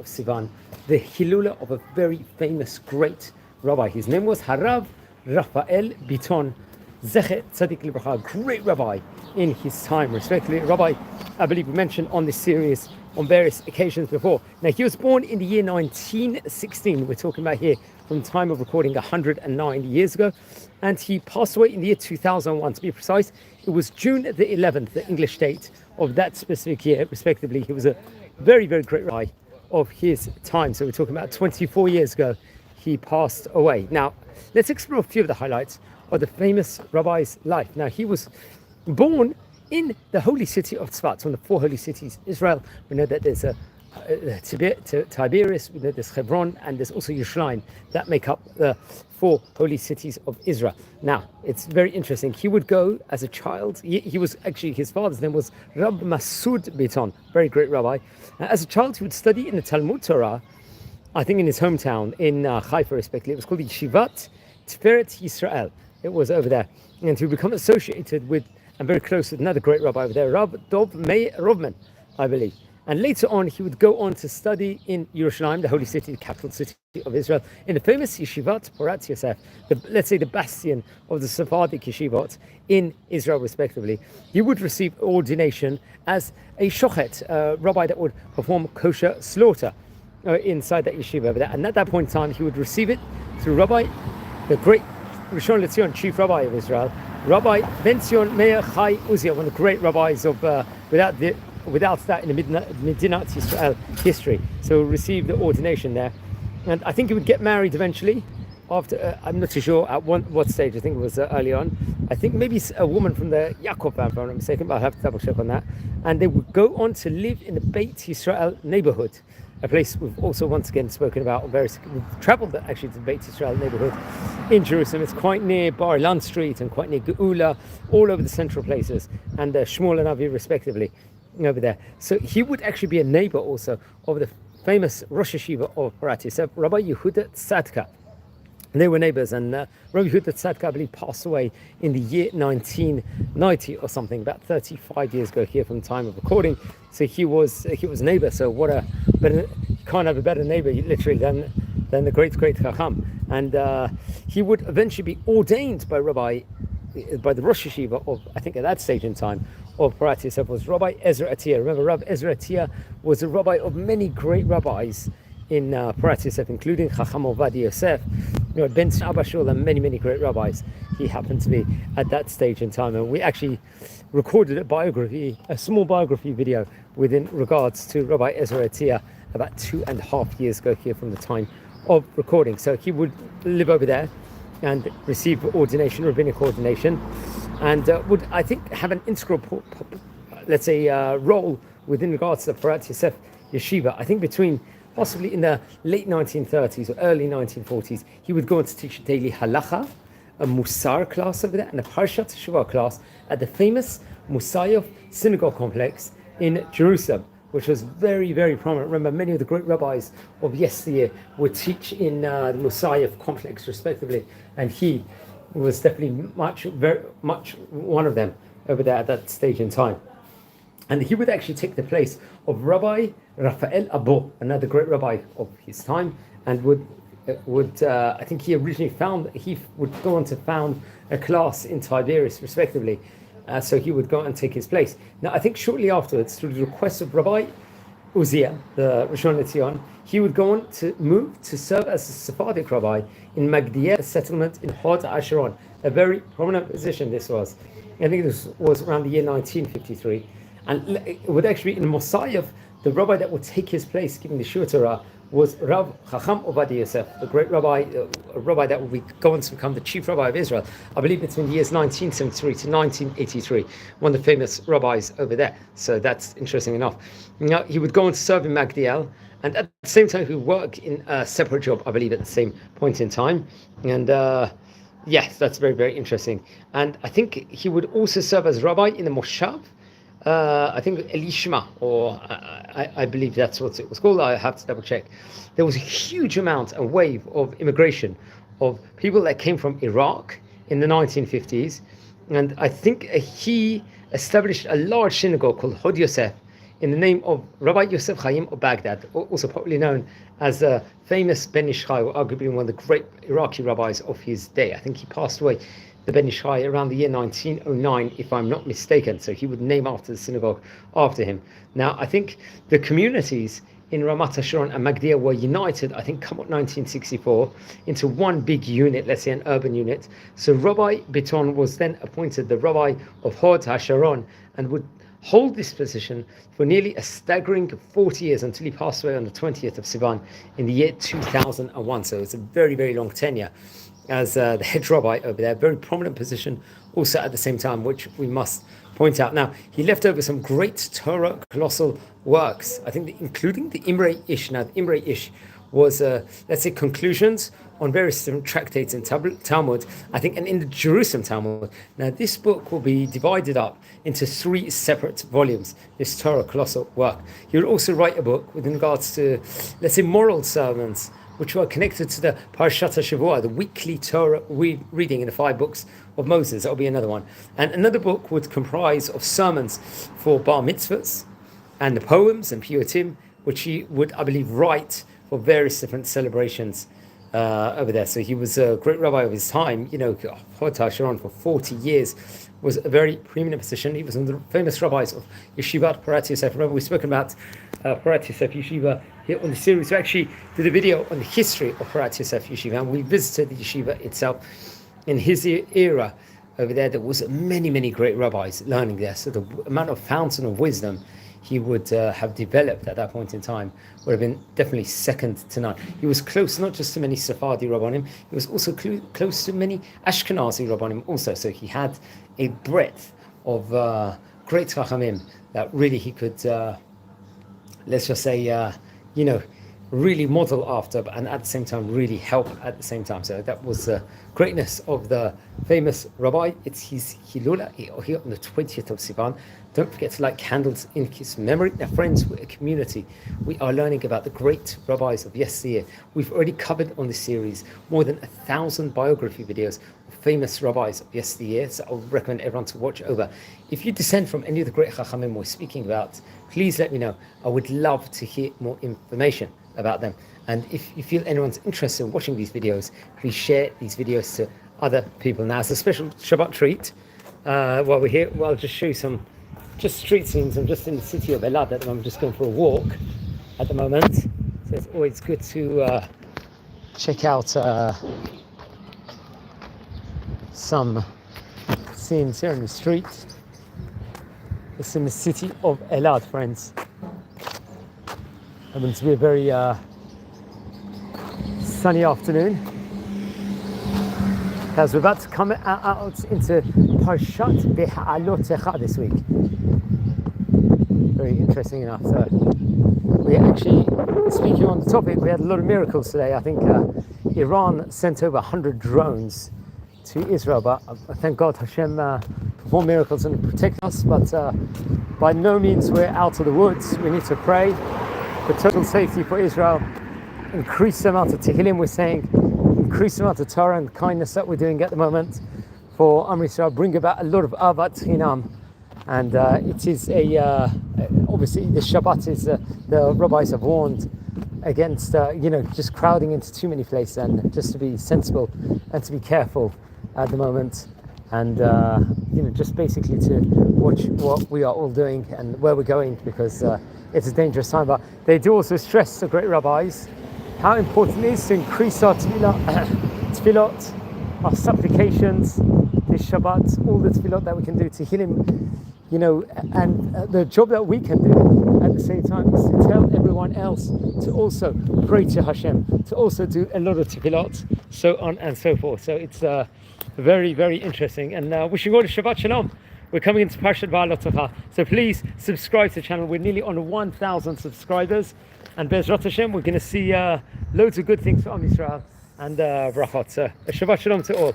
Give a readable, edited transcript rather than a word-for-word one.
of Sivan, the Hilula of a very famous great rabbi. His name was Rabbi Rafael Bitton, Zecher Tzadik Libracha, great rabbi in his time, respectively. Rabbi, I believe we mentioned on this series on various occasions before. Now, he was born in the year 1916. We're talking about here from the time of recording 109 years ago. And he passed away in the year 2001, to be precise. It was June the 11th, the English date of that specific year, respectively. He was a very, very great rabbi of his time. So we're talking about 24 years ago, he passed away. Now, let's explore a few of the highlights of the famous rabbi's life. Now, he was born in the holy city of Tzfat, one of the four holy cities of Israel. We know that there's Tiberias, we know there's Hebron, and there's also Yerushalayim that make up the four holy cities of Israel. Now, it's very interesting. He would go as a child. He was actually, his father's name was Rabbi Masud Bitton, very great rabbi. As a child, he would study in the Talmud Torah, I think in his hometown in Haifa, respectively. It was called the Yeshivat Tiferet Yisrael. It was over there. And he would become associated with and very close with another great rabbi over there, Rav Dov Meir Rovman, I believe. And later on, he would go on to study in Yerushalayim, the holy city, the capital city of Israel, in the famous Yeshivat Porat Yosef, let's say the bastion of the Sephardic Yeshivot in Israel, respectively. He would receive ordination as a shochet, a rabbi that would perform kosher slaughter inside that yeshiva over there. And at that point in time, he would receive it through Rabbi, the great Rishon LeZion, chief rabbi of Israel, Rabbi Ben Zion Meir Chai Uzziah, one of the great rabbis of without that in the Medinat Yisrael history. So received the ordination there, and I think he would get married eventually. After I'm not too sure at what stage. I think it was early on. I think maybe a woman from the Yaakov family, if I'm not mistaken, but I'll have to double check on that. And they would go on to live in the Beit Yisrael neighborhood, a place we've also once again spoken about. We've traveled actually to the Beit Yisrael neighborhood in Jerusalem. It's quite near Bar Ilan Street and quite near Geula, all over the central places, and Shmuel and Avi respectively over there. So he would actually be a neighbor also of the famous Rosh Hashiva of Porat Yosef, Rabbi Yehuda Tzadka. They were neighbors, and Rabbi Yehuda Tzadka, I believe, passed away in the year 1990 or something, about 35 years ago here from the time of recording. So he was a neighbor. So you can't have a better neighbor, literally, than the great Chacham. And he would eventually be ordained by the Rosh Hashiva of, I think at that stage in time, of Porat Yosef, was Rabbi Ezra Atiyah. Remember, Rabbi Ezra Atiyah was a rabbi of many great rabbis in Porat Yosef, including Chacham Ovadia Yosef, Ben Abba Shul, and many, many great rabbis. He happened to be at that stage in time. And we actually recorded a small biography video within regards to Rabbi Ezra Atiyah about 2.5 years ago here from the time of recording. So he would live over there and receive ordination, rabbinic ordination, and would, I think, have an integral, role within regards to the Porat Yosef Yeshiva. I think between possibly in the late 1930s or early 1940s, he would go on to teach daily halacha, a Musar class over there, and a Parshat Shuvah class at the famous Mosאיוף synagogue complex in Jerusalem, which was very, very prominent. Remember, many of the great rabbis of yesteryear would teach in the Mosאיוף complex, respectively, and he was definitely very much one of them over there at that stage in time. And he would actually take the place of Rabbi Rafael Bitton, another great rabbi of his time, and I think he would go on to found a class in Tiberias, respectively. So he would go and take his place. Now, I think shortly afterwards, through the request of Rabbi Uzziah, the Rishon LeZion, he would go on to move to serve as a Sephardic rabbi in Migdiel settlement in Hod Asheron, a very prominent position this was. I think this was around the year 1953. And it would actually be in Mosאיוף, the rabbi that would take his place giving the Shiur Torah was Rav Chacham Ovadia Yosef, the great rabbi, a rabbi that would go on to become the chief rabbi of Israel, I believe between the years 1973 to 1983, one of the famous rabbis over there. So that's interesting enough. Now, he would go on to serve in Migdiel, and at the same time he would work in a separate job, I believe, at the same point in time. And yes, that's very, very interesting. And I think he would also serve as rabbi in the Moshav, I think Elishma, or I believe that's what it was called. I have to double check. There was a huge amount, a wave of immigration of people that came from Iraq in the 1950s, and I think he established a large synagogue called Hod Yosef in the name of Rabbi Yosef Chaim of Baghdad, also popularly known as the famous Ben Ish Chai, arguably one of the great Iraqi rabbis of his day. I think he passed away, the Ben Ish Chai, around the year 1909, if I'm not mistaken. So he would name after the synagogue after him. Now, I think the communities in Ramat HaSharon and Migdiel were united, I think, come 1964, into one big unit, let's say an urban unit. So Rabbi Bitton was then appointed the Rabbi of Hod HaSharon and would hold this position for nearly a staggering 40 years until he passed away on the 20th of Sivan in the year 2001. So it's a very, very long tenure as the head rabbi over there, very prominent position also at the same time, which we must point out. Now, he left over some great Torah colossal works, I think including the Imre Ish. Now, the Imre Ish was, let's say, conclusions on various different tractates in Talmud, I think, and in the Jerusalem Talmud. Now, this book will be divided up into 3 separate volumes, this Torah colossal work. He will also write a book with regards to, let's say, moral sermons, which were connected to the Parashat HaShavua, the weekly Torah reading in the 5 books of Moses. That will be another one. And another book would comprise of sermons for bar mitzvahs and the poems and piyutim, which he would, I believe, write for various different celebrations over there. So he was a great rabbi of his time. You know, Hod HaSharon for 40 years was a very preeminent position. He was one of the famous rabbis of Yeshivat Porat Yosef. Remember, we've spoken about Porat Yosef Yeshiva here on the series. We actually did a video on the history of Porat Yosef Yeshiva, and we visited the yeshiva itself. In his era over there was many, many great rabbis learning there. So the amount of fountain of wisdom he would have developed at that point in time would have been definitely second to none. He was close not just to many Sefardī Rabbanim, he was also close to many Ashkenazi Rabbanim also. So he had a breadth of great Chachamim that really he could, let's just say, really model after, and at the same time really help at the same time. So that was the greatness of the famous rabbi. It's his Hilula here on the 20th of Sivan. Don't forget to light candles in his memory. Now, friends, we're a community. We are learning about the great rabbis of yesteryear. We've already covered on this series more than 1,000 biography videos of famous rabbis of yesteryear. So I would recommend everyone to watch over. If you descend from any of the great Chachamim we're speaking about, please let me know. I would love to hear more information about them. And if you feel anyone's interested in watching these videos, please share these videos to other people. Now, as a special Shabbat treat, while we're here, I'll just show you some just street scenes. I'm just in the city of Elad at the moment, just going for a walk at the moment. So it's always good to check out some scenes here in the street. It's in the city of Elad, friends. Happens to be a very sunny afternoon as we're about to come out into Parshat Beha'alotecha this week. Very interesting enough. So we actually, speaking on the topic, we had a lot of miracles today. I think Iran sent over 100 drones to Israel, but thank God Hashem performed miracles and protect us, but by no means we're out of the woods. We need to pray for total safety for Israel, increase the amount of Tehillim we're saying, increase the amount of Torah and kindness that we're doing at the moment for Am Yisrael, bring about a lot of Avat Chinam. And it is obviously the Shabbat is, the rabbis have warned against, just crowding into too many places, and just to be sensible and to be careful at the moment. And, just basically to watch what we are all doing and where we're going, because it's a dangerous time. But they do also stress, the great rabbis, how important it is to increase our tefillot, our supplications, this Shabbat, all the tefillot that we can do to Tehillim, and the job that we can do at the same time is to tell everyone else to also pray to Hashem, to also do a lot of tefillot, so on and so forth. So it's very, very interesting. And wishing all a Shabbat Shalom. We're coming into Parshat Beha'alotecha, so please subscribe to the channel. We're nearly on 1,000 subscribers, and Be'ezrat Hashem, we're going to see loads of good things for Am Yisrael and brachot. So a Shabbat Shalom to all.